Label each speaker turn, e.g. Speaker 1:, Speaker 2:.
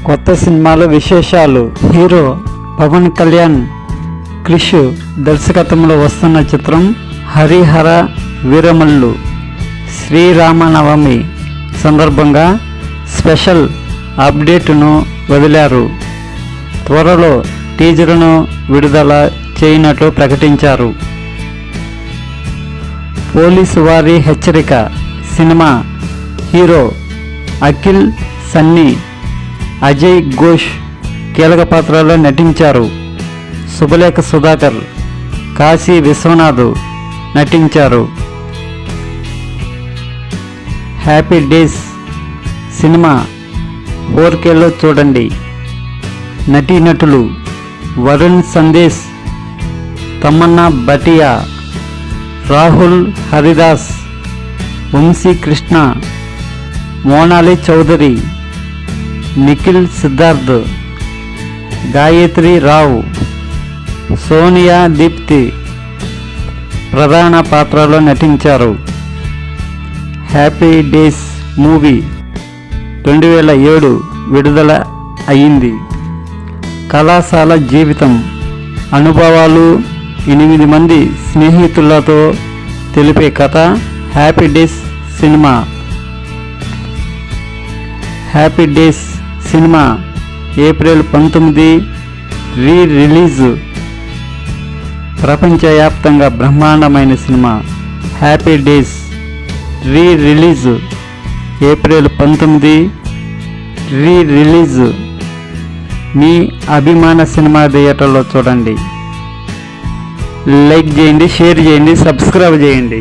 Speaker 1: కొత్త సినిమాల విశేషాలు. హీరో పవన్ కళ్యాణ్ క్రిష్ దర్శకత్వంలో వస్తున్న చిత్రం హరిహర వీరమల్లు. శ్రీరామనవమి సందర్భంగా స్పెషల్ అప్డేట్ను వదిలారు. త్వరలో టీజర్ను విడుదల చేయనట్లు ప్రకటించారు. పోలీసు వారి హెచ్చరిక సినిమా హీరో అఖిల్, సన్నీ, అజయ్ ఘోష్ కీలక పాత్రలో నటించారు. శుభలేఖ సుధాకర్, కాశీ విశ్వనాథ్ నటించారు. హ్యాపీ డేస్ సినిమా 4Kలో చూడండి. నటీనటులు వరుణ్ సందేశ్, తమన్నా భటియా, రాహుల్ హరిదాస్, వంశీ కృష్ణ, మోనాలి చౌదరి, నిఖిల్ సిద్ధార్థ్, గాయత్రి రావు, సోనియా దీప్తి ప్రధాన పాత్రలో నటించారు. హ్యాపీ డేస్ మూవీ 2007 విడుదల అయింది. కళాశాల జీవితం అనుభవాలు 8 మంది స్నేహితులతో తెలిపే కథ happy days cinema. Happy days cinema April 19 release. ప్రపంచవ్యాప్తంగా బ్రహ్మాండమైన cinema happy days release April 19 release. మీ అభిమాన సినిమా థియేటర్లో చూడండి. లైక్ చేయండి, షేర్ చేయండి, సబ్స్క్రైబ్ చేయండి.